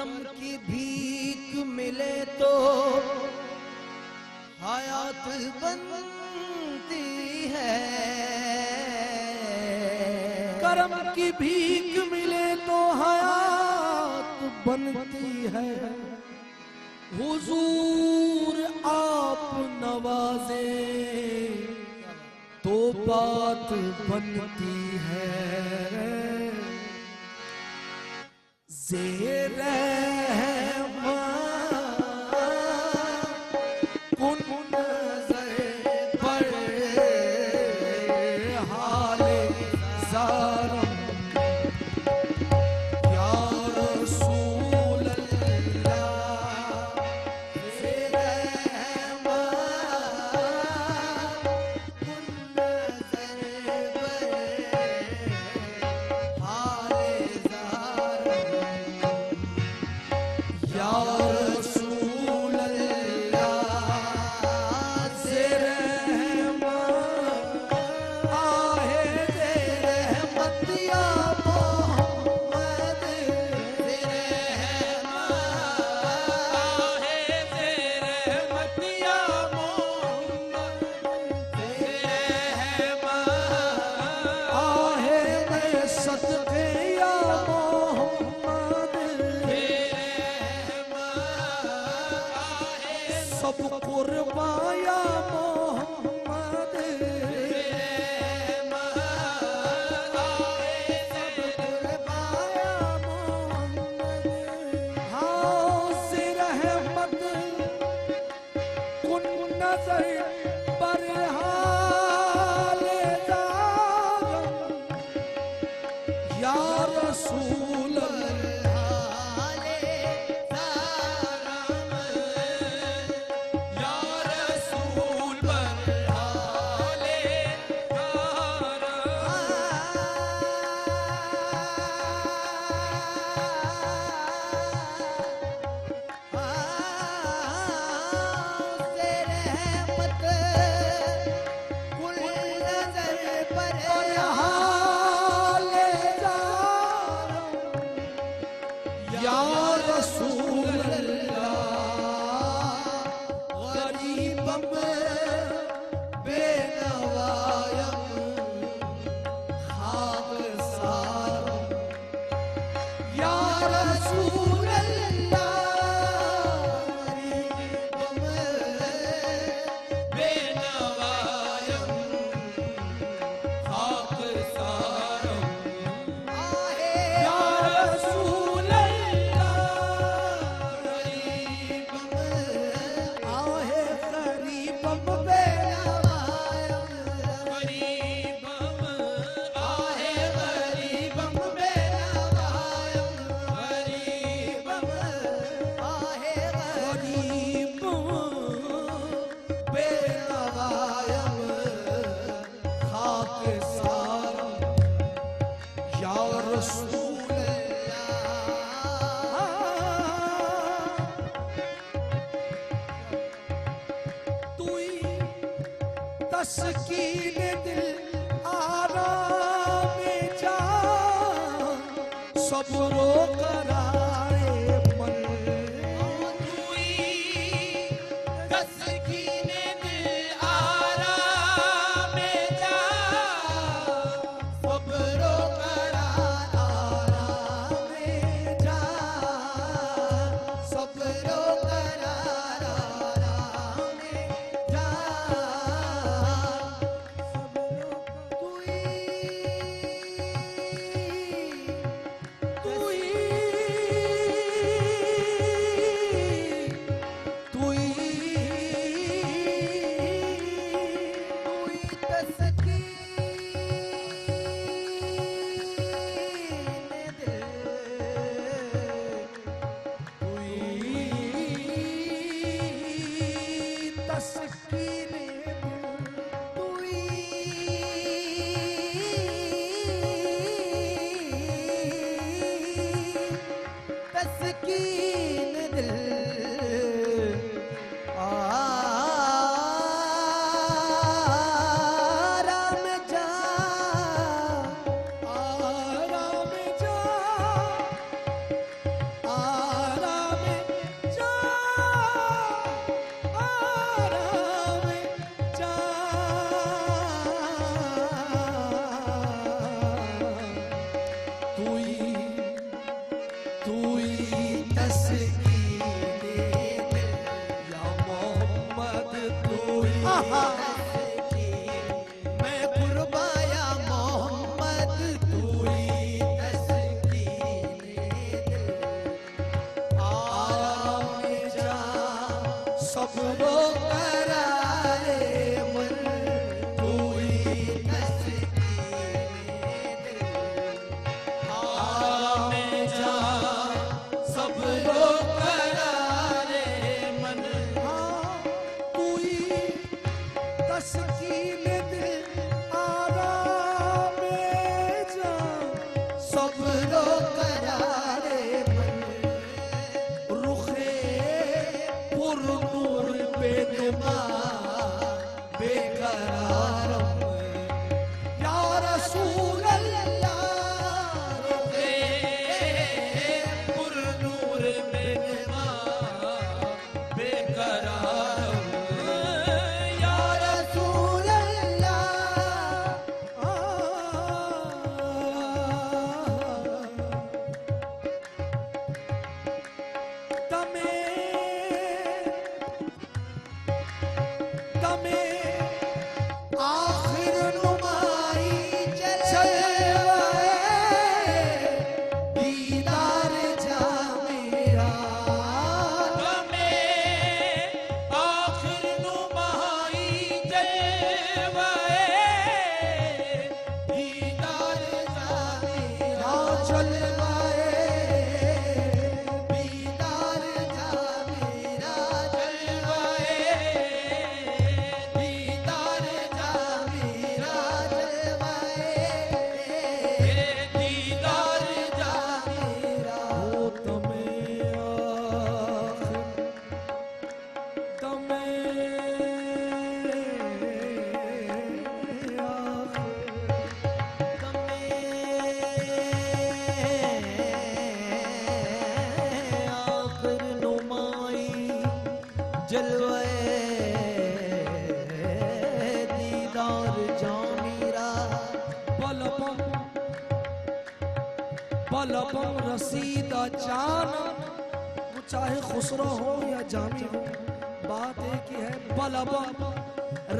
کرم کی بھیک ملے تو حیات بنتی ہے، کرم کی بھیک ملے تو حیات بنتی ہے، حضور آپ نوازے تو بات بنتی ہے، زیر تسکین دل آرام جان صبر و قرار من توئی تسکین دل آرام جان صبر و قرار آرام جان صبر و قرار آرام تسکین دل آرام جان آرام جان میں قربایا محمد تو ہی تسکین دل عالم جاں صبر و قرار من تو ہی تسکین دل عالم جاں صبر و قرار من تو ہی تسکین دل آرام جاں صبر و قرار من رخ پر نور بے نما بے قرارم یا رسول اللہ رخ پر نور بے نما بے قرارم یا رسول اللہ تمہیں آخر نمائی جلوے دیدار جا میرا آخر نمائی جلوے دیدار جا میرا جلوے دیدار جا میرا جلوے دیدار جا میرا جلوے دیدار جا میرا ہو تمہیں آخر نمائی جلوے دیدار جا میرا پلپم رسیدہ جانم وہ چاہے خسرو ہو یا جامی ہو بات ایک ہی ہے پلپم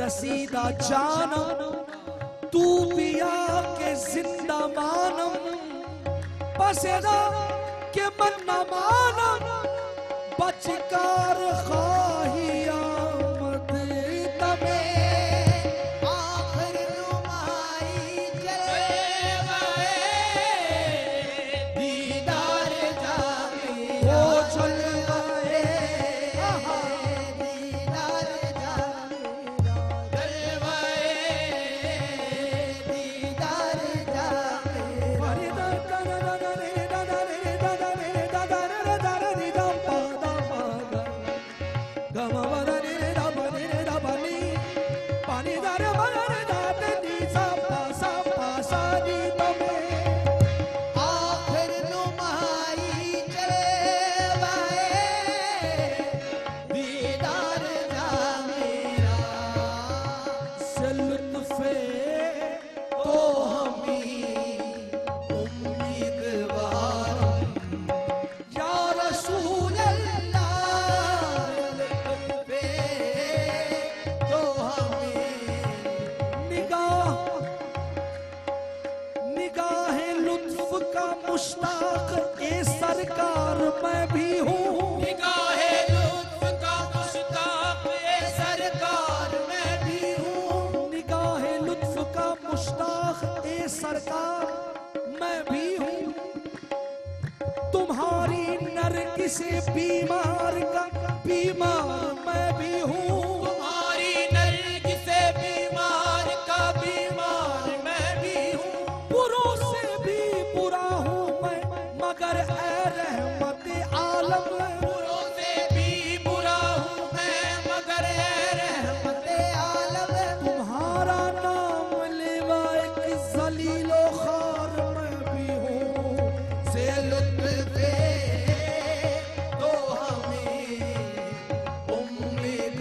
رسیدہ جانم تو پیا کے زندہ مانم پسیدہ کہ من نہ مانم بچکار خواہی آمد تمہیں آخر نمائی جلوے دیدار جا میرا وہ جلوے دیدار جا میرا جلوے دیدار جا آخر نمائی جلوے دیدار جا میرا سے لطف تو ہمیں امیدوارم یا رسول اللہ لطف تو ہمیں نگاہ لطف کا مشتاق اے سرکار میں بھی ہوں نگاہ لطف کا مشتاق اے سرکار میں بھی ہوں نگاہ لطف کا مشتاق اے سرکار میں بھی ہوں تمہاری نرگس بیمار کا بیمار میں بھی ہوں تمہاری نرگس بیمار کا بیمار میں بھی ہوں بروں سے بھی برا ہوں میں مگر اے رحمت عالم بروں سے بھی برا ہوں میں مگر اے رحمت عالم تمہارا نام لیوا ایک ذلیل و خوار میں بھی ہوں سے لطف تو ہمیں امید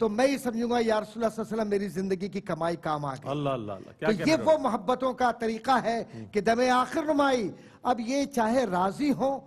تو میں یہ سمجھوں گا یا رسول اللہ صلی اللہ علیہ وسلم میری زندگی کی کمائی کام آ گئی. اللہ اللہ اللہ، کیا تو کہنا یہ رہے وہ محبتوں کا طریقہ ہے کہ دم آخر نمائی. اب یہ چاہے رازی ہوں،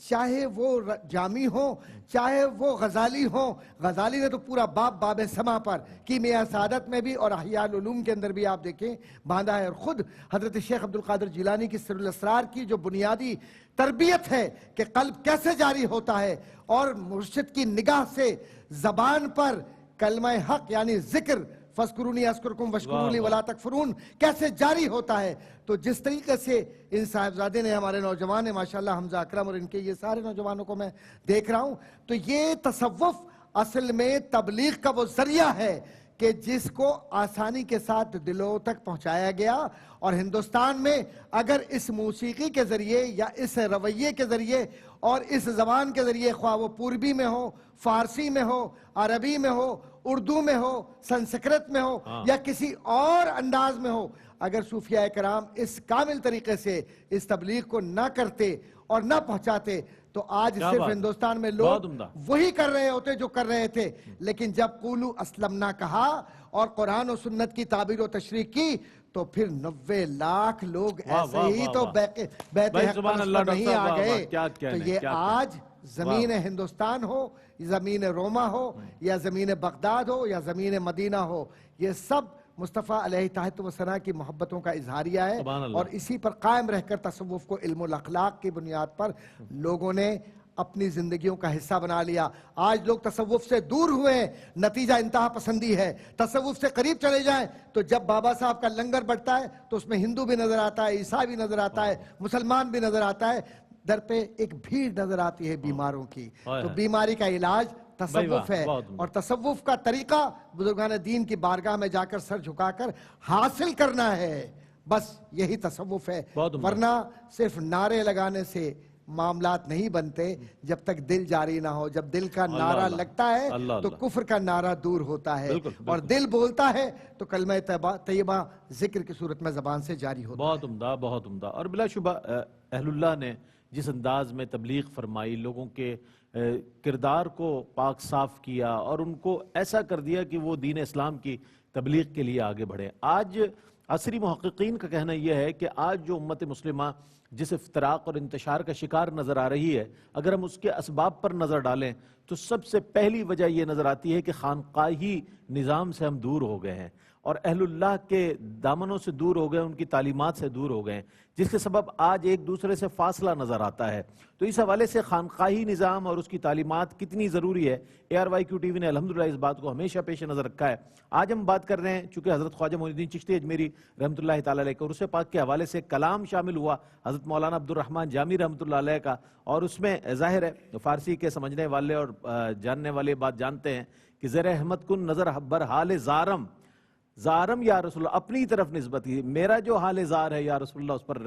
چاہے وہ جامی ہوں، چاہے وہ غزالی ہوں. غزالی نے تو پورا باب سما پر کیمیا سعادت میں بھی اور احیاء العلوم کے اندر بھی آپ دیکھیں باندھا ہے. اور خود حضرت شیخ عبد القادر جیلانی کی سر الاسرار کی جو بنیادی تربیت ہے کہ قلب کیسے جاری ہوتا ہے اور مرشد کی نگاہ سے زبان پر کلمہ حق یعنی ذکر فَاسْكُرُونِي أَذْكُرْكُمْ وَاشْكُرُوا لِي وَلَا تَكْفُرُونَ کیسے جاری ہوتا ہے. تو جس طریقے سے ان صاحبزادے نے، ہمارے نوجوان ہیں ماشاءاللہ، حمزہ اکرم اور ان کے یہ سارے نوجوانوں کو میں دیکھ رہا ہوں، تو یہ تصوف اصل میں تبلیغ کا وہ ذریعہ ہے کہ جس کو آسانی کے ساتھ دلوں تک پہنچایا گیا. اور ہندوستان میں اگر اس موسیقی کے ذریعے یا اس رویے کے ذریعے اور اس زبان کے ذریعے، خواہ وہ پوربی میں ہو، فارسی میں ہو، عربی میں ہو، اردو میں ہو، سنسکرت میں ہو یا کسی اور انداز میں ہو، اگر صوفیاء کرام اس کامل طریقے سے اس تبلیغ کو نہ کرتے اور نہ پہنچاتے تو آج صرف ہندوستان میں لوگ وہی کر رہے ہوتے جو کر رہے تھے. لیکن جب قولوا اسلمنا کہا اور قرآن و سنت کی تعبیر و تشریح کی تو پھر 90 لاکھ لوگ ایسے ہی تو بیت حق پر نہیں آ گئے. تو یہ آج زمین ہندوستان ہو، زمین روما ہو یا زمین بغداد ہو یا زمین مدینہ ہو، یہ سب مصطفیٰ علیہ تحت و ثنا کی محبتوں کا اظہاریہ ہے. اور اسی پر قائم رہ کر تصوف کو علم الاخلاق کی بنیاد پر لوگوں نے اپنی زندگیوں کا حصہ بنا لیا. آج لوگ تصوف سے دور ہوئے ہیں، نتیجہ انتہا پسندی ہے. تصوف سے قریب چلے جائیں تو جب بابا صاحب کا لنگر بڑھتا ہے تو اس میں ہندو بھی نظر آتا ہے، عیسائی بھی نظر آتا ہے، مسلمان بھی نظر آتا ہے. در پہ ایک بھیڑ نظر آتی ہے بیماروں کی. تو بیماری کا علاج تصوف ہے، اور تصوف کا طریقہ بزرگان دین کی بارگاہ میں جا کر سر جھکا کر حاصل کرنا ہے. بس یہی تصوف ہے. ورنہ صرف نعرے لگانے سے معاملات نہیں بنتے جب تک دل جاری نہ ہو. جب دل کا نعرہ لگتا ہے تو کفر کا نعرہ دور ہوتا ہے، اور دل بولتا ہے تو کلمہ طیبہ ذکر کی صورت میں زبان سے جاری ہوتا ہے. بہت عمدہ، بہت عمدہ. اور بلا شبہ اہل اللہ نے جس انداز میں تبلیغ فرمائی، لوگوں کے کردار کو پاک صاف کیا اور ان کو ایسا کر دیا کہ وہ دین اسلام کی تبلیغ کے لیے آگے بڑھے. آج عصری محققین کا کہنا یہ ہے کہ آج جو امت مسلمہ جس افتراق اور انتشار کا شکار نظر آ رہی ہے، اگر ہم اس کے اسباب پر نظر ڈالیں تو سب سے پہلی وجہ یہ نظر آتی ہے کہ خانقاہی نظام سے ہم دور ہو گئے ہیں اور اہل اللہ کے دامنوں سے دور ہو گئے، ان کی تعلیمات سے دور ہو گئے، جس کے سبب آج ایک دوسرے سے فاصلہ نظر آتا ہے. تو اس حوالے سے خانقاہی نظام اور اس کی تعلیمات کتنی ضروری ہے، ARYQ TV نے الحمدللہ اس بات کو ہمیشہ پیش نظر رکھا ہے. آج ہم بات کر رہے ہیں چونکہ حضرت خواجہ معین الدین چشتی اجمیری رحمۃ اللہ تعالیٰ علیہ کا عرص پاک کے حوالے سے کلام شامل ہوا حضرت مولانا عبد الرحمن جامی رحمۃ اللہ علیہ کا، اور اس میں ظاہر ہے فارسی کے سمجھنے والے اور جاننے والے بات جانتے ہیں کہ زیر احمد کن نظر بر حال زارم، زارم یا رسول اللہ، اپنی طرف نسبت کی، میرا جو حال زار ہے یا رسول اللہ اس پر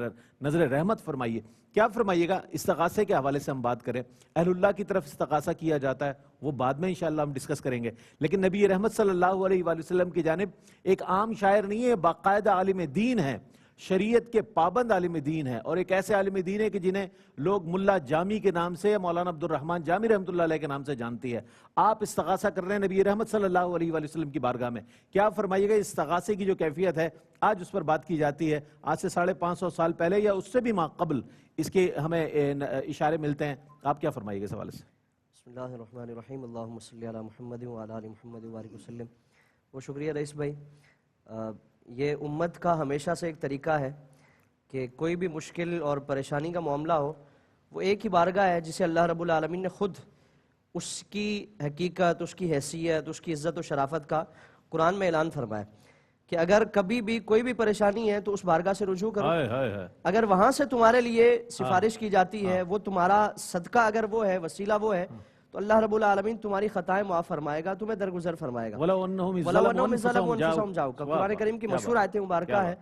نظر رحمت فرمائیے. کیا فرمائیے گا؟ استغاثے کے حوالے سے ہم بات کریں، اہل اللہ کی طرف استغاثہ کیا جاتا ہے، وہ بعد میں انشاءاللہ ہم ڈسکس کریں گے. لیکن نبی رحمت صلی اللہ علیہ وآلہ وسلم کی جانب ایک عام شاعر نہیں ہے، باقاعدہ عالم دین ہے، شریعت کے پابند عالم دین ہے، اور ایک ایسے عالم دین ہے کہ جنہیں لوگ ملا جامی کے نام سے، مولانا عبد الرحمن جامی رحمۃ اللہ علیہ کے نام سے جانتی ہے. آپ استغاثہ کر رہے ہیں نبی رحمت صلی اللہ علیہ وآلہ وسلم کی بارگاہ میں. کیا فرمائیے گا استغاثے کی جو کیفیت ہے آج اس پر بات کی جاتی ہے، آج سے 550 سال پہلے یا اس سے بھی ماں قبل اس کے ہمیں اشارے ملتے ہیں، آپ کیا فرمائیے گا اس حوالے سے؟ بسم اللہ الرحمن الرحیم، اللہم صلی علی محمد وعلی آل محمد وبارک وسلم. وہ شکریہ رئیس بھائی. یہ امت کا ہمیشہ سے ایک طریقہ ہے کہ کوئی بھی مشکل اور پریشانی کا معاملہ ہو، وہ ایک ہی بارگاہ ہے جسے اللہ رب العالمین نے خود اس کی حقیقت، اس کی حیثیت، اس کی عزت و شرافت کا قرآن میں اعلان فرمایا کہ اگر کبھی بھی کوئی بھی پریشانی ہے تو اس بارگاہ سے رجوع کرو. اگر وہاں سے تمہارے لیے سفارش کی جاتی ہے، وہ تمہارا صدقہ اگر وہ ہے، وسیلہ وہ ہے، تو اللہ رب العالمین تمہاری خطائیں معاف فرمائے گا، تمہیں درگزر فرمائے گا. وَلَوْ أَنَّهُمْ ظَلَمُوا أَنفُسَهُمْ جاؤ کا قرآن کریم کی مشہور آیت مبارکہ ہے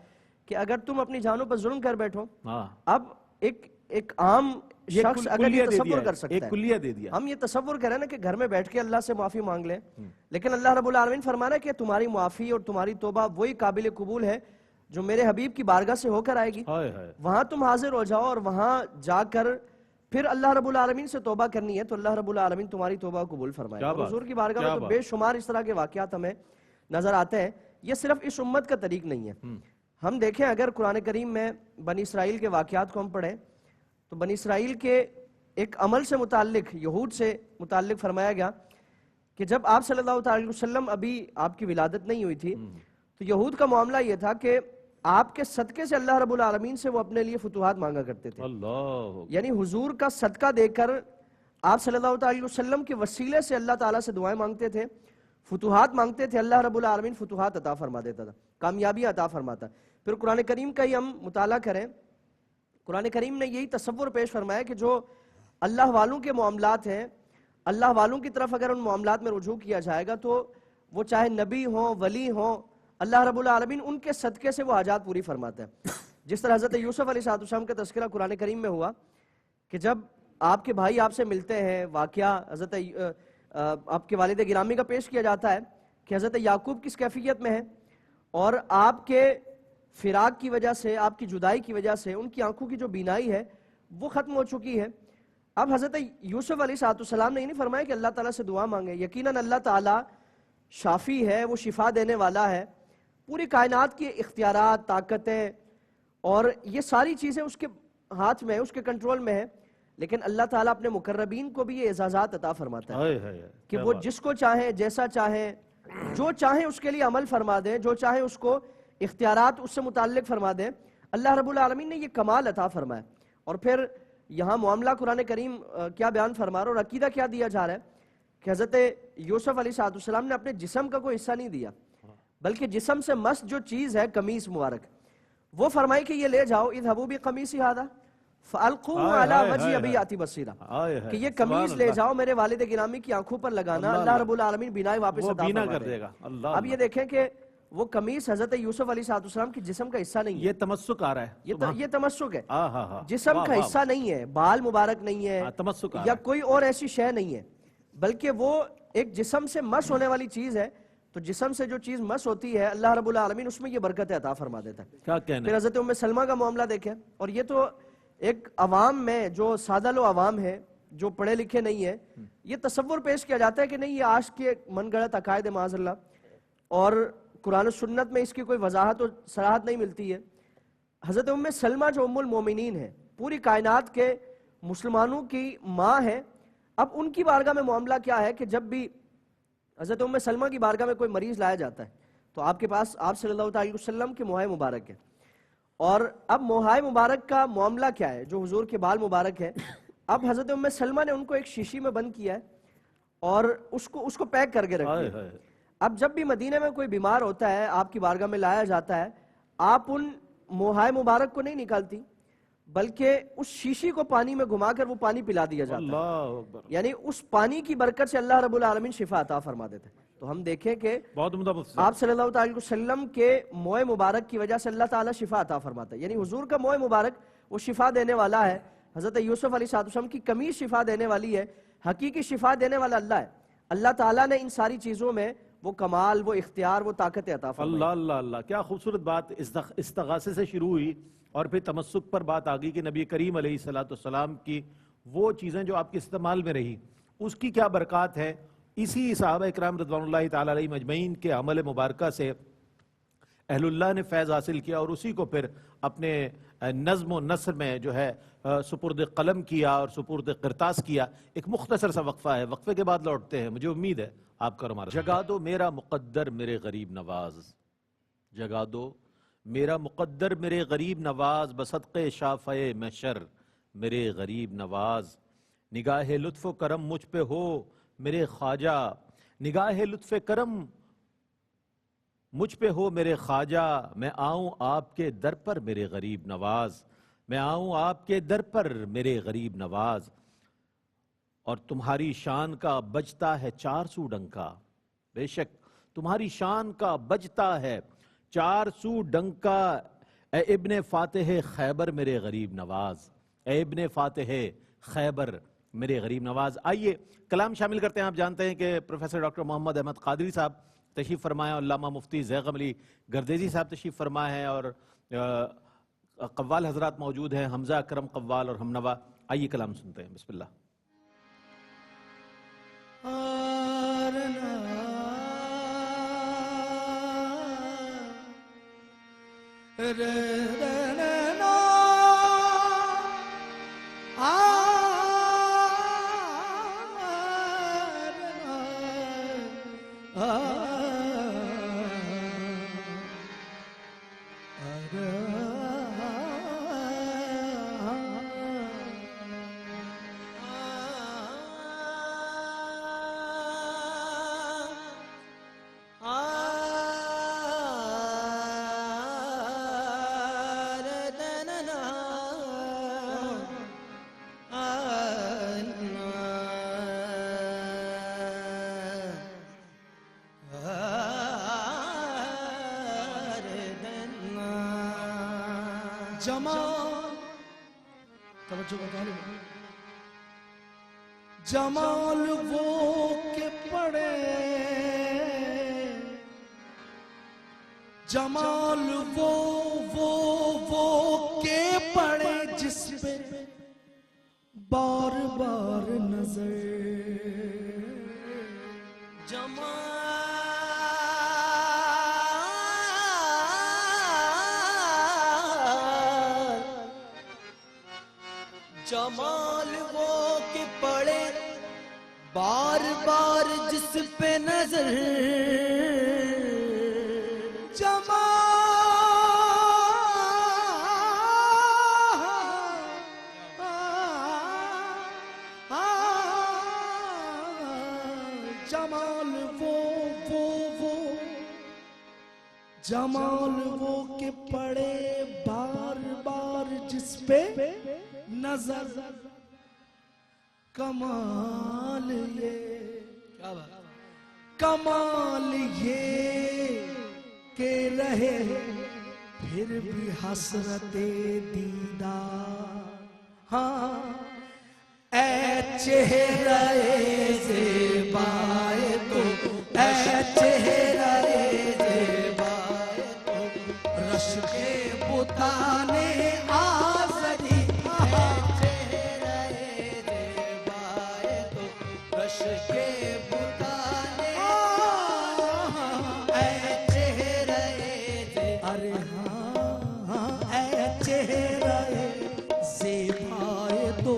کہ اگر تم اپنی جانوں پر ظلم کر بیٹھو، اب ایک عام شخص اگر یہ تصور کر سکتا ہے، ہم یہ تصور کریں نا کہ گھر میں بیٹھ کے اللہ سے معافی مانگ لیں، لیکن اللہ رب العالمین فرمانا ہے کہ تمہاری معافی اور تمہاری توبہ وہی قابل قبول ہے جو میرے حبیب کی بارگاہ سے ہو کر آئے گی. وہاں تم حاضر ہو جاؤ اور وہاں جا کر پھر اللہ رب العالمین سے توبہ کرنی ہے تو اللہ رب العالمین تمہاری توبہ قبول فرمائے. اور حضور کی بارگاہ میں تو بے شمار اس طرح کے واقعات ہمیں نظر آتے ہیں. یہ صرف اس امت کا طریق نہیں ہے. ہم دیکھیں اگر قرآن کریم میں بنی اسرائیل کے واقعات کو ہم پڑھیں تو بنی اسرائیل کے ایک عمل سے متعلق یہود سے متعلق فرمایا گیا کہ جب آپ صلی اللہ علیہ وسلم ابھی آپ کی ولادت نہیں ہوئی تھی تو یہود کا معاملہ یہ تھا کہ آپ کے صدقے سے اللہ رب العالمین سے وہ اپنے لیے فتوحات مانگا کرتے تھے. یعنی حضور کا صدقہ دے کر آپ صلی اللہ علیہ وسلم کے وسیلے سے اللہ تعالیٰ سے دعائیں مانگتے تھے, فتوحات مانگتے تھے. اللہ رب العالمین فتوحات عطا فرما دیتا تھا, کامیابی عطا فرماتا. پھر قرآن کریم کا ہی ہم مطالعہ کریں, قرآن کریم نے یہی تصور پیش فرمایا کہ جو اللہ والوں کے معاملات ہیں, اللہ والوں کی طرف اگر ان معاملات میں رجوع کیا جائے گا تو وہ چاہے نبی ہوں ولی ہوں, اللہ رب العالمین ان کے صدقے سے وہ حاجات پوری فرماتا ہے. جس طرح حضرت یوسف علیہ السلام کا تذکرہ قرآن کریم میں ہوا کہ جب آپ کے بھائی آپ سے ملتے ہیں, واقعہ حضرت آپ کے والد گرامی کا پیش کیا جاتا ہے کہ حضرت یعقوب کس کیفیت میں ہے اور آپ کے فراق کی وجہ سے, آپ کی جدائی کی وجہ سے ان کی آنکھوں کی جو بینائی ہے وہ ختم ہو چکی ہے. اب حضرت یوسف علیہ السلام نے یہ نہیں فرمایا کہ اللہ تعالیٰ سے دعا مانگے, یقیناً اللہ تعالیٰ شافی ہے, وہ شفا دینے والا ہے, پوری کائنات کی اختیارات, طاقتیں اور یہ ساری چیزیں اس کے ہاتھ میں, اس کے کنٹرول میں ہے. لیکن اللہ تعالیٰ اپنے مقربین کو بھی یہ اعزازات عطا فرماتا ہے کہ وہ جس کو چاہیں, جیسا چاہیں, جو چاہیں اس کے لیے عمل فرما دیں, جو چاہیں اس کو اختیارات اس سے متعلق فرما دیں. اللہ رب العالمین نے یہ کمال عطا فرمایا. اور پھر یہاں معاملہ قرآن کریم کیا بیان فرما رہا اور عقیدہ کیا دیا جا رہا ہے کہ حضرت یوسف علیہ السلام نے اپنے جسم کا کوئی حصہ نہیں دیا, بلکہ جسم سے مس جو چیز ہے قمیص مبارک, وہ فرمائی کہ یہ لے جاؤ, اذهبوا بقمیصی ھذا فالقوه علی وجه ابی یاتی بصیرا, کہ یہ قمیص لے جاؤ میرے والد گرامی کی آنکھوں پر لگانا, اللہ رب العالمین بینائی واپس عطا فرما دے گا. اب یہ دیکھیں کہ وہ قمیص حضرت یوسف علیہ السلام کی جسم کا حصہ نہیں ہے. یہ تمسک آ رہا ہے, یہ تمسک ہے, جسم کا حصہ نہیں ہے, بال مبارک نہیں ہے یا کوئی اور ایسی شے نہیں ہے, بلکہ وہ ایک جسم سے مس ہونے والی چیز ہے. تو جسم سے جو چیز مس ہوتی ہے اللہ رب العالمین اس میں یہ برکت عطا فرما دیتا ہے. پھر حضرت ام سلمہ کا معاملہ دیکھیں, اور یہ تو ایک عوام میں جو سادہ لو عوام ہے, جو پڑھے لکھے نہیں ہے, یہ تصور پیش کیا جاتا ہے کہ نہیں یہ آج کے من گڑت عقائد معاذ اللہ, اور قرآن و سنت میں اس کی کوئی وضاحت و صراحت نہیں ملتی ہے. حضرت ام سلمہ جو ام المومنین ہے, پوری کائنات کے مسلمانوں کی ماں ہے, اب ان کی بارگاہ میں معاملہ کیا ہے کہ جب بھی حضرت ام سلمہ کی بارگاہ میں کوئی مریض لایا جاتا ہے تو آپ کے پاس آپ صلی اللہ علیہ وسلم کے موہائے مبارک ہے, اور اب موہائے مبارک کا معاملہ کیا ہے, جو حضور کے بال مبارک ہے, اب حضرت ام سلمہ نے ان کو ایک شیشی میں بند کیا ہے اور اس کو پیک کر کے رکھ دیا. اب جب بھی مدینہ میں کوئی بیمار ہوتا ہے, آپ کی بارگاہ میں لایا جاتا ہے, آپ ان موہائے مبارک کو نہیں نکالتی, بلکہ اس شیشی کو پانی میں گھما کر وہ پانی پلا دیا جاتا ہے, یعنی اس پانی کی برکت سے اللہ رب العالمین شفا عطا فرما دیتے ہیں. تو ہم دیکھیں کہ آپ صلی اللہ علیہ وسلم کے موئے مبارک کی وجہ سے اللہ تعالیٰ شفا عطا فرماتا ہے. یعنی حضور کا موئے مبارک وہ شفا دینے والا ہے. حضرت یوسف علیہ السلام کی قمیص شفا دینے والی ہے, حقیقی شفا دینے والا اللہ ہے. اللہ تعالیٰ نے ان ساری چیزوں میں وہ کمال, وہ اختیار, وہ طاقت عطا فرمائی. اللہ اللہ اللہ, کیا خوبصورت بات. استغاثے سے شروع ہوئی اور پھر تمسک پر بات آ گئی کہ نبی کریم علیہ السلام کی وہ چیزیں جو آپ کے استعمال میں رہی, اس کی کیا برکات ہے. اسی صحابہ اکرام رضوان اللہ تعالیٰ علیہ مجمعین کے عمل مبارکہ سے اہل اللہ نے فیض حاصل کیا, اور اسی کو پھر اپنے نظم و نثر میں جو ہے سپرد قلم کیا اور سپرد قرطاس کیا. ایک مختصر سا وقفہ ہے, وقفے کے بعد لوٹتے ہیں. مجھے امید ہے آپ کا ہمارا. جگا دو میرا مقدر میرے غریب نواز, جگا دو میرا مقدر میرے غریب نواز, بصدقے شافعِ محشر میرے غریب نواز. نگاہ لطف و کرم مجھ پہ ہو میرے خواجہ, نگاہ لطف کرم مجھ پہ ہو میرے خواجہ. میں آؤں آپ کے در پر میرے غریب نواز, میں آؤں آپ کے در پر میرے غریب نواز. اور تمہاری شان کا بجتا ہے 400 ڈنکا, بے شک تمہاری شان کا بجتا ہے 400 ڈنکا. اے ابن فاتح خیبر میرے غریب نواز, اے ابن فاتح خیبر میرے غریب نواز. آئیے کلام شامل کرتے ہیں. آپ جانتے ہیں کہ پروفیسر ڈاکٹر محمد احمد قادری صاحب تشریف فرمائے, علامہ مفتی زیغم علی گردیزی صاحب تشریف فرمائے ہیں, اور قوال حضرات موجود ہیں, حمزہ اکرم قوال اور ہم نوا. آئیے کلام سنتے ہیں. بسم اللہ. جمال وہ کے پڑے جمال وہ کے پڑے جس پہ بار بار نظر جمال وہ کہ پڑے بار بار جس پہ نظر جمال وہ کہ پڑے بار بار جس پہ نظر کمال یہ کمال یہ کہ رہے پھر بھی حسرت دیدار. ہاں اے چہرہ زیبائے تو اے چہرہ زیبائے تو رش کے بتانے آزری. اے چہرہ زیبائے تو رش کے بتانے اے چہرہ ارے ہاں اے چہرہ زیبائے تو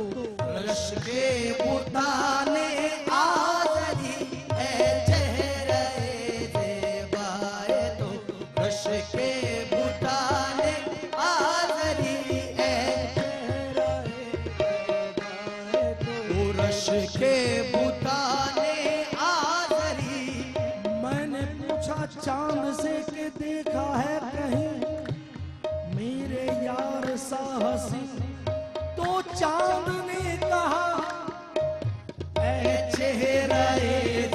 رش کے بتانے آزری. اے چہرہ زیبائے تو رش کے بتانے آزری. اے چہرہ زیبائے تو رش کے بتانے آزری. میں نے پوچھا چاند سے کہ دیکھا ہے کہیں میرے یار سا حسین تو چاند نے کہا اے چہرہ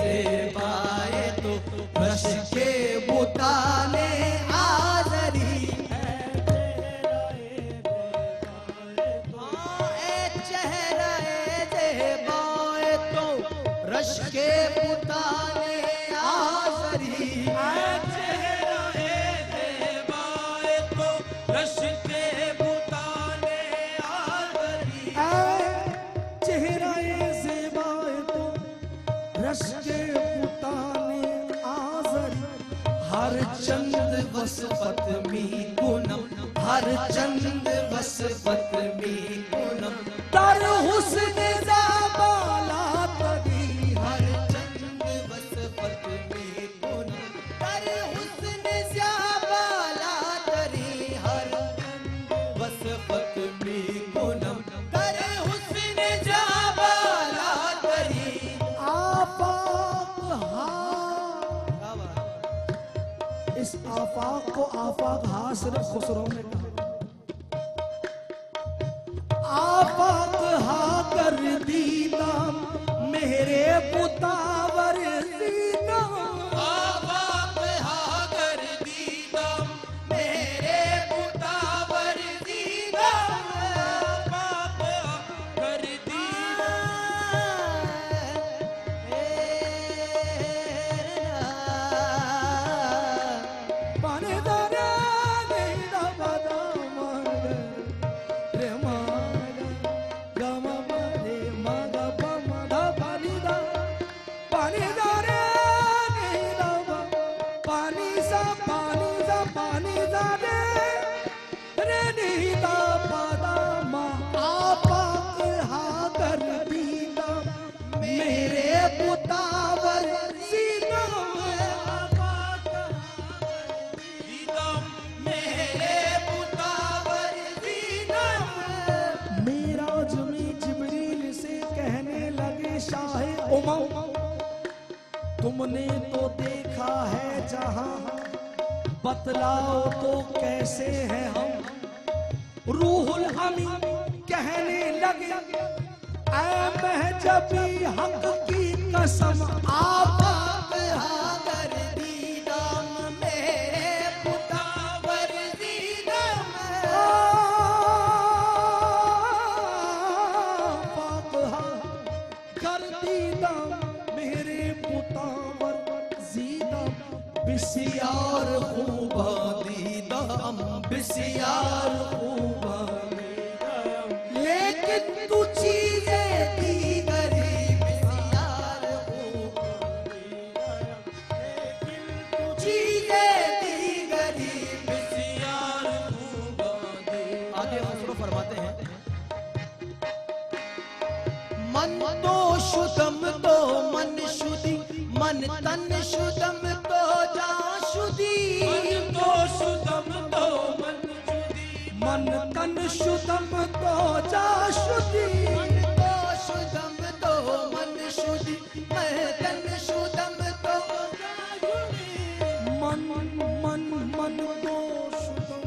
زیبائے تو رش کے بتانے آزری. اے چہرہ زیبائے تو رش کے بتانے آزری. اے چہرہ زیبائے تو رش کے بتانے آزری. اے چہرہ زیبائے تو رش کے بتانے آزری. ہر چند وصفت می کنم ہر چند وصفت می کنم در حسن زبالا تری. ہر چند وصفت می کنم در حسن زبالا تری. ہر چند وصفت می کنم در حسن زبالا تری. آفاق اس آفاق کو آفاق ہاں صرف خسرو نے کہا. آفاق ہاں کر دیدم میرے پتاور دیدم. آفاق ہاں کر دیدم میرے پتاور دیدم. آفاق ہاں کر دیدم Gama نیدا پاداما آپا ہاگر دیدا میرے پتاور سیدہ آپا دیدا میرے پتاور سیدہ معراج میں جبریل سے کہنے لگے شاہ امم تم نے تو دیکھا ہے جہاں بتلاؤ تو کیسے ہیں ہم روح الامین کہنے لگے اے مہجبی حق کی قسم آپا ہاگر دیدم میرے پتاور دیدم آپا ہاگر دیدم میرے پتاور زیدم بسیار خوبا دیدم بسیار خوبا دیدم لیکن تو چیزیں دیگری بسیار خوبا دیدم لیکن تو چیزیں دیگری بسیار خوبا دیدم آگے خسرو فرماتے ہیں من تو شدم تو من شدی من تن شدم تو جا شدی من تن شدم تو جا شدی من تو شدم تو من شدی من تن شدم تو جا شدی من تو شدم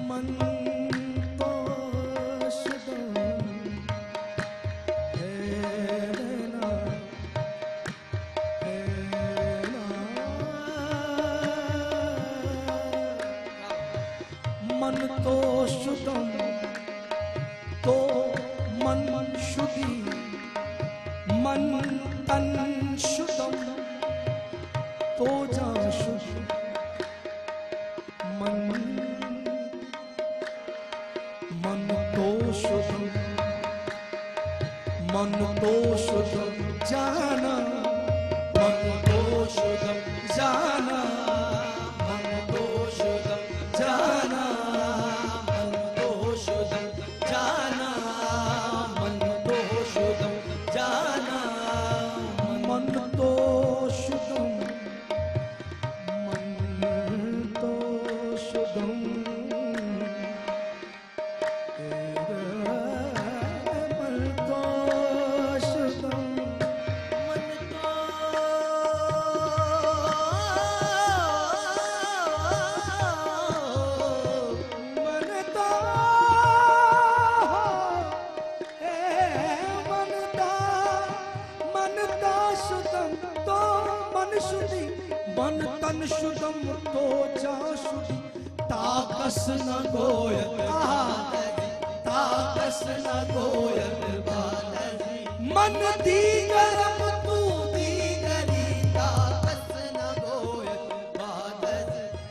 من تو شدم من تو شدم تو من شدی من تن شدم تو جا شدی من تو شدم من تو شدم جانا من تو شدم جانا من تو شدم جانا من تو شدم جانا من تو شدم جانا من تو شدم من تو شدم من تو شدم من تن شدم تو جا شدی تاکس نہ گویت تاکس نہ گویت من دیگرم تو دیگری تاکس نہ گویت بادز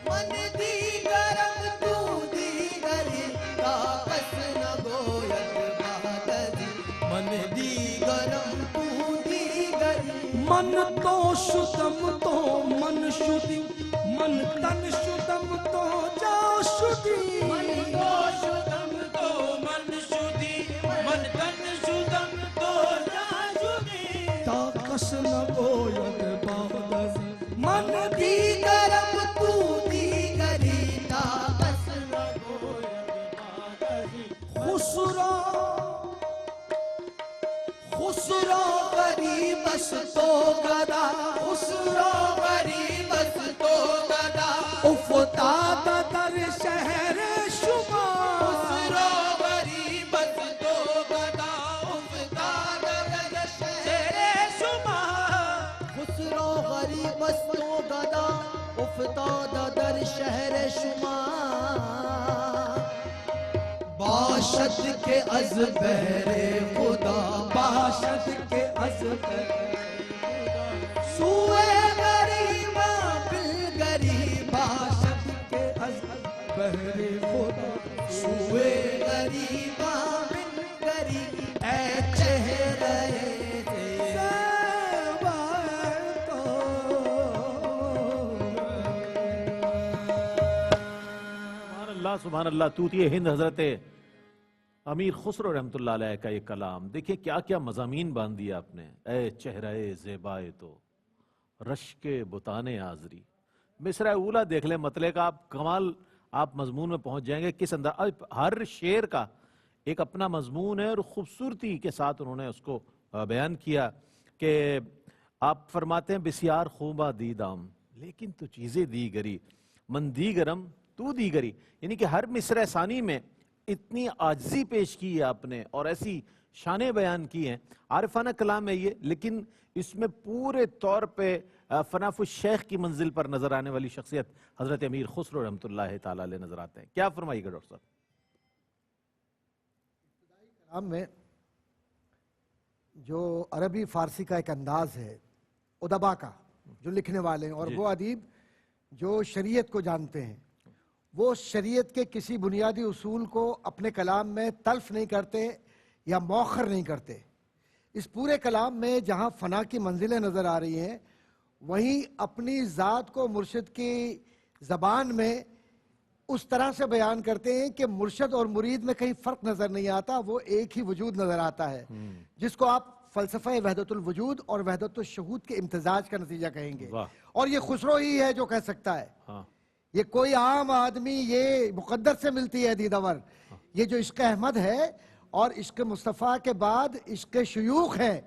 من دیگرم تو دیگری تاکس نہ گویت بادز من دیگرم تو دیگری من تو شدم تو من شدی من تن شدم تو جا شدی من تو شدم تو من شدی من تن شدم تو جا شدی تاکس نہ گوید بادز من دیگرم تو دیگری تاکس نہ گوید بادز خسرا غریب است تو گدا خسرو غریب است تو گدا افتاد در شہر شما خسرو غریب است تو گدا افتاد در شہر شما خسرو غریب است تو گدا افتاد در شہر شما باشد کے از بہر خدا باشد کے از سوئے غریبا بالغریب باشد کے از بہر خدا سوئے غریبا بالغریب اے چہرے سبحان اللہ. طوطی ہند حضرت امیر خسرو رحمۃ اللہ علیہ کا یہ کلام دیکھیں کیا کیا مضامین باندھ دیا آپ نے. اے چہرہ زیبائے تو رشک بتان آزری. مصرع اولا دیکھ لیں مطلع کا, آپ کمال آپ مضمون میں پہنچ جائیں گے. کس انداز, ہر شعر کا ایک اپنا مضمون ہے اور خوبصورتی کے ساتھ انہوں نے اس کو بیان کیا. کہ آپ فرماتے ہیں بسیار خوبہ دیدام لیکن تو چیزیں دیگری من دیگرم تو دیگری. یعنی کہ ہر مصرع ثانی میں اتنی عاجزی پیش کی ہے آپ نے اور ایسی شانیں بیان کی ہیں. عارفانہ کلام ہے یہ, لیکن اس میں پورے طور پہ فناف الشیخ کی منزل پر نظر آنے والی شخصیت حضرت امیر خسرو رحمۃ اللہ تعالی علیہ نظر آتے ہیں. کیا فرمائیے گا ڈاکٹر صاحب؟ کلام میں جو عربی فارسی کا ایک انداز ہے ادبا کا, جو لکھنے والے ہیں اور وہ ادیب جو شریعت کو جانتے ہیں, وہ شریعت کے کسی بنیادی اصول کو اپنے کلام میں تلف نہیں کرتے یا مؤخر نہیں کرتے. اس پورے کلام میں جہاں فنا کی منزلیں نظر آ رہی ہیں, وہیں اپنی ذات کو مرشد کی زبان میں اس طرح سے بیان کرتے ہیں کہ مرشد اور مرید میں کہیں فرق نظر نہیں آتا, وہ ایک ہی وجود نظر آتا ہے, جس کو آپ فلسفہ وحدت الوجود اور وحدت الشہود کے امتزاج کا نتیجہ کہیں گے. اور یہ خسرو ہی ہے جو کہہ سکتا ہے. یہ کوئی عام آدمی, یہ مقدر سے ملتی ہے دیدور. یہ جو عشق احمد ہے اور عشق مصطفیٰ کے بعد عشق شیوخ ہے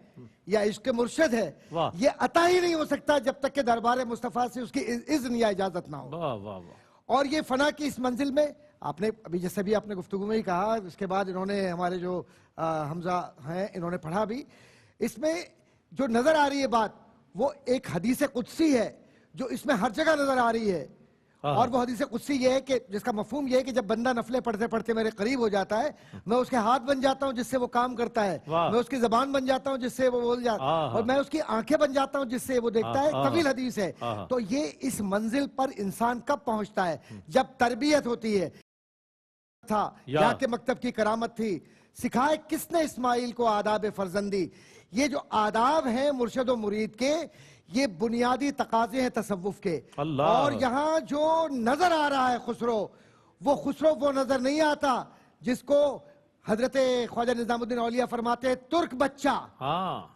یا عشق مرشد ہے, یہ عطا ہی نہیں ہو سکتا جب تک کہ دربار مصطفیٰ سے اس کی اذن یا اجازت نہ ہو. اور یہ فنا کی اس منزل میں آپ نے ابھی جیسے بھی آپ نے گفتگو میں ہی کہا, اس کے بعد انہوں نے ہمارے جو حمزہ ہیں انہوں نے پڑھا بھی, اس میں جو نظر آ رہی ہے بات وہ ایک حدیث قدسی ہے جو اس میں ہر جگہ نظر آ رہی ہے. اور وہ حدیث قدسی یہ ہے کہ جس کا مفہوم یہ ہے کہ جب بندہ نفلیں پڑھتے پڑھتے میرے قریب ہو جاتا ہے, میں اس کے ہاتھ بن جاتا ہوں جس سے وہ کام کرتا ہے, میں اس کی زبان بن جاتا ہوں جس سے وہ بول جاتا ہے, اور میں اس کی آنکھیں بن جاتا ہوں جس سے وہ دیکھتا ہے. طویل حدیث ہے. تو یہ اس منزل پر انسان کب پہنچتا ہے؟ جب تربیت ہوتی ہے. تھا یا کہ مکتب کی کرامت تھی, سکھائے کس نے اسماعیل کو آداب فرزندی. یہ جو آداب ہیں مرشد و مرید کے, یہ بنیادی تقاضے ہیں تصوف کے. اور یہاں جو نظر آ رہا ہے خسرو, وہ نظر نہیں آتا جس کو حضرت خواجہ نظام الدین اولیاء فرماتے ہیں ترک بچہ.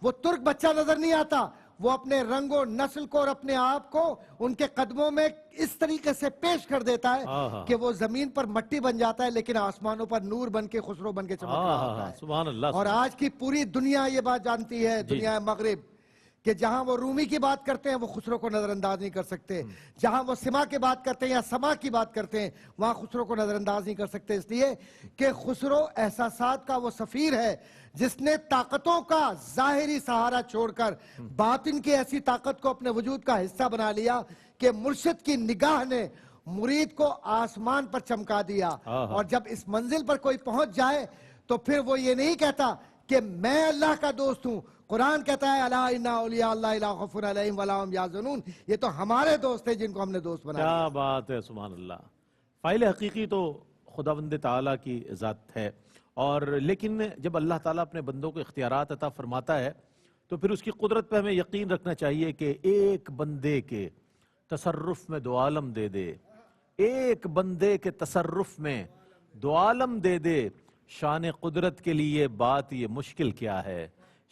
وہ ترک بچہ نظر نہیں آتا. وہ اپنے رنگ و نسل کو اور اپنے آپ کو ان کے قدموں میں اس طریقے سے پیش کر دیتا ہے کہ وہ زمین پر مٹی بن جاتا ہے لیکن آسمانوں پر نور بن کے خسرو بن کے چمک رہا ہوتا ہے. سبحان اللہ. اور آج کی پوری دنیا یہ بات جانتی ہے, دنیا مغرب, کہ جہاں وہ رومی کی بات کرتے ہیں وہ خسرو کو نظر انداز نہیں کر سکتے, جہاں وہ سما کی بات کرتے ہیں یا سما کی بات کرتے ہیں وہاں خسرو کو نظر انداز نہیں کر سکتے, اس لیے کہ خسرو احساسات کا وہ سفیر ہے جس نے طاقتوں کا ظاہری سہارا چھوڑ کر باطن کی ایسی طاقت کو اپنے وجود کا حصہ بنا لیا کہ مرشد کی نگاہ نے مرید کو آسمان پر چمکا دیا. اور جب اس منزل پر کوئی پہنچ جائے تو پھر وہ یہ نہیں کہتا کہ میں اللہ کا دوست ہوں. قرآن کہتا ہے الا ان اولیاء اللہ لا خوف علیہم ولا ہم یحزنون, یہ تو ہمارے دوست ہیں جن کو ہم نے دوست بنایا. کیا بات ہے, سبحان اللہ. فاعل حقیقی تو خداوند تعالیٰ کی ذات ہے, اور لیکن جب اللہ تعالیٰ اپنے بندوں کو اختیارات عطا فرماتا ہے تو پھر اس کی قدرت پہ ہمیں یقین رکھنا چاہیے کہ ایک بندے کے تصرف میں دو عالم دے دے, ایک بندے کے تصرف میں دو عالم دے دے. شان قدرت کے لیے بات یہ مشکل کیا ہے,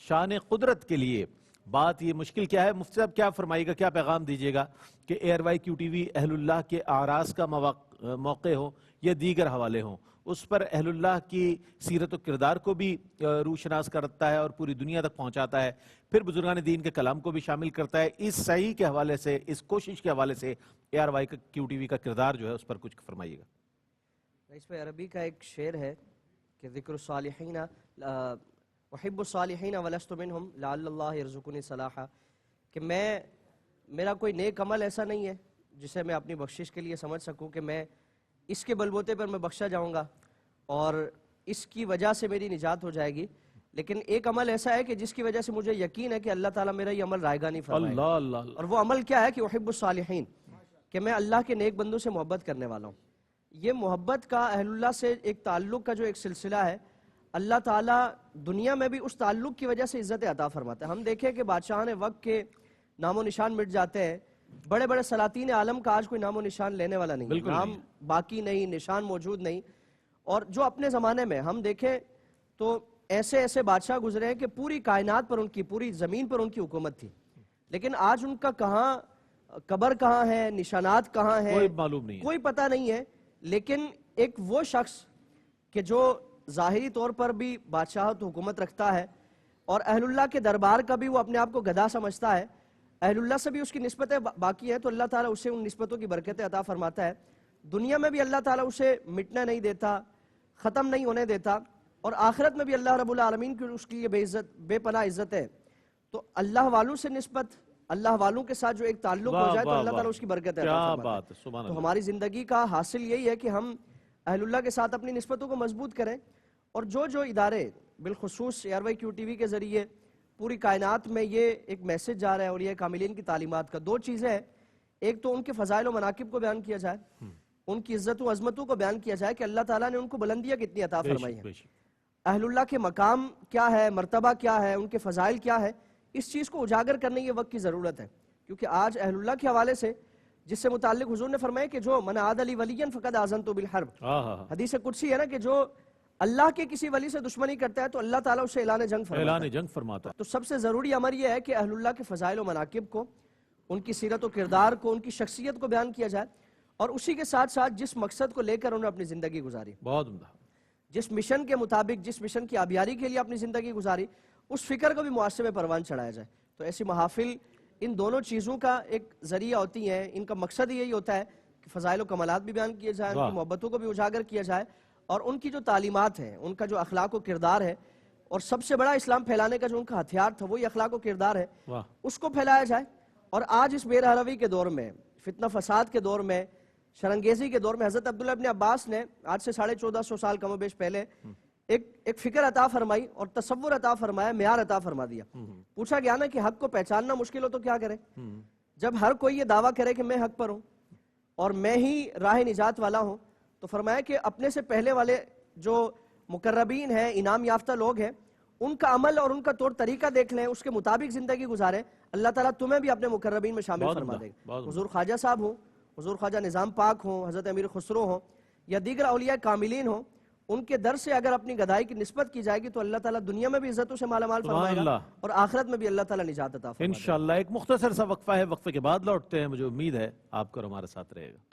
شان قدرت کے لیے بات یہ مشکل کیا ہے. مفتی صاحب کیا فرمائیے گا, کیا پیغام دیجیے گا کہ ARYQTV اہل اللہ کے اعراض کا موقع ہو یا دیگر حوالے ہوں, اس پر اہل اللہ کی سیرت و کردار کو بھی روشناس کرتا ہے اور پوری دنیا تک پہنچاتا ہے, پھر بزرگان دین کے کلام کو بھی شامل کرتا ہے. اس صحیح کے حوالے سے, اس کوشش کے حوالے سے ARYQTV کا کردار جو ہے اس پر کچھ فرمائیے گا. اس پہ عربی کا ایک شعر ہے کہ ذکر الصالحین احب الصالحین ولست منہم لعل اللہ یرزقنی صلاحا, کہ میرا کوئی نیک عمل ایسا نہیں ہے جسے میں اپنی بخشش کے لیے سمجھ سکوں کہ میں اس کے بلبوتے پر میں بخشا جاؤں گا اور اس کی وجہ سے میری نجات ہو جائے گی, لیکن ایک عمل ایسا ہے کہ جس کی وجہ سے مجھے یقین ہے کہ اللہ تعالیٰ میرا یہ عمل رائے گا نہیں فرمائے گا. اور وہ عمل کیا ہے کہ احب الصالحین, کہ میں اللہ کے نیک بندوں سے محبت کرنے والا ہوں. یہ محبت کا اہل اللہ سے ایک تعلق کا جو ایک سلسلہ ہے, اللہ تعالیٰ دنیا میں بھی اس تعلق کی وجہ سے عزت عطا فرماتا ہے. ہم دیکھیں کہ بادشاہان وقت کے نام و نشان مٹ جاتے ہیں بڑے بڑے سلاطین عالم کا آج کوئی نام و نشان لینے والا نہیں ہے، بالکل نام نہیں۔ باقی نہیں، نشان موجود نہیں۔ اور جو اپنے زمانے میں ہم دیکھیں تو ایسے ایسے بادشاہ گزرے ہیں کہ پوری کائنات پر ان کی، پوری زمین پر ان کی حکومت تھی، لیکن آج ان کا کہاں قبر کہاں ہے، نشانات کہاں ہیں، کوئی معلوم نہیں ہے۔ کوئی پتہ نہیں ہے۔ لیکن ایک وہ شخص کہ جو ظاہری طور پر بھی بادشاہت حکومت رکھتا ہے اور اہل اللہ کے دربار کا بھی وہ اپنے آپ کو گدھا سمجھتا ہے، اہل اللہ سے بھی اس کی نسبتیں باقی ہیں، تو اللہ تعالیٰ اسے ان نسبتوں کی برکتیں عطا فرماتا ہے۔ دنیا میں بھی اللہ تعالیٰ اسے مٹنے نہیں دیتا، ختم نہیں ہونے دیتا، اور آخرت میں بھی اللہ رب العالمین کی اس کے لیے بے پناہ عزت ہے۔ تو اللہ والوں سے نسبت، اللہ والوں کے ساتھ جو ایک تعلق ہو جائے تو اللہ تعالیٰ اس کی برکت عطا کیا فرماتا ہے۔ بات ہے، سبحان تو اللہ۔ ہماری زندگی کا حاصل یہی ہے کہ ہم اہل اللہ کے ساتھ اپنی نسبتوں کو مضبوط کریں، اور جو ادارے بالخصوص ARY QTV کے ذریعے پوری کائنات میں یہ ایک میسج جا رہا ہے اور یہ کاملین کی تعلیمات کا، دو چیزیں ہیں۔ ایک تو ان کے فضائل و مناقب کو بیان کیا جائے، ان کی عزت و عظمتوں کو بیان کیا جائے کہ اللہ تعالیٰ نے ان کو بلندیاں کتنی عطا فرمائی ہیں، اہل اللہ کے مقام کیا ہے، مرتبہ کیا ہے، ان کے فضائل کیا ہے، اس چیز کو اجاگر کرنے یہ وقت کی ضرورت ہے۔ کیونکہ آج اہل اللہ کے حوالے سے جس سے متعلق حضور نے فرمایا کہ جو من عاد لی ولیا فقد آذنت بالحرب، حدیث قدسی ہے نا کہ جو اللہ کے کسی ولی سے دشمنی کرتا ہے تو اللہ تعالیٰ اسے اعلان جنگ فرماتا ہے۔ اعلان جنگ فرماتا ہے۔ تو سب سے ضروری امر یہ ہے کہ اہل اللہ کے فضائل و مناقب کو، ان کی سیرت و کردار کو، ان کی شخصیت کو بیان کیا جائے، اور اسی کے ساتھ ساتھ جس مقصد کو لے کر انہوں نے اپنی زندگی گزاری، بہت عمدہ۔ جس مشن کے مطابق، جس مشن کی آبیاری کے لیے اپنی زندگی گزاری، اس فکر کو بھی معاشرے میں پروان چڑھایا جائے۔ تو ایسی محافل ان دونوں چیزوں کا ایک ذریعہ ہوتی ہیں، ان کا مقصد یہی ہوتا ہے کہ فضائل و کمالات بھی بیان کیے جائیں، ان کی محبتوں کو بھی اجاگر کیا جائے، اور ان کی جو تعلیمات ہیں، ان کا جو اخلاق و کردار ہے، اور سب سے بڑا اسلام پھیلانے کا جو ان کا ہتھیار تھا وہی اخلاق و کردار ہے، اس کو پھیلایا جائے۔ اور آج اس بے رحمی کے دور میں، فتنہ فساد کے دور میں، شرنگیزی کے دور میں، حضرت عبداللہ ابن عباس نے آج سے 1450 سال کم و بیش پہلے ایک فکر عطا فرمائی اور تصور عطا فرمایا، معیار عطا فرما دیا۔ پوچھا گیا نا کہ حق کو پہچاننا مشکل ہو تو کیا کرے؟ جب ہر کوئی یہ دعویٰ کرے کہ میں حق پر ہوں اور میں ہی راہ نجات والا ہوں، تو فرمایا کہ اپنے سے پہلے والے جو مقربین ہیں، انعام یافتہ لوگ ہیں، ان کا عمل اور ان کا طور طریقہ دیکھ لیں، اس کے مطابق زندگی گزاریں، اللہ تعالیٰ تمہیں بھی اپنے مقربین میں شامل فرما دے گا۔ حضور خواجہ صاحب ہوں، حضور خواجہ نظام پاک ہوں، حضرت امیر خسرو ہوں، یا دیگر اولیاء کاملین ہوں، ان کے در سے اگر اپنی گدائی کی نسبت کی جائے گی تو اللہ تعالیٰ دنیا میں بھی عزتوں سے مالا مال فرمائے گا اور آخرت میں بھی اللہ تعالیٰ نجات عطا فرمائے گا۔ انشاءاللہ ایک مختصر سا وقفہ ہے، وقفے کے بعد لوٹتے ہیں۔ مجھے امید ہے آپ کو ہمارے ساتھ رہے گا۔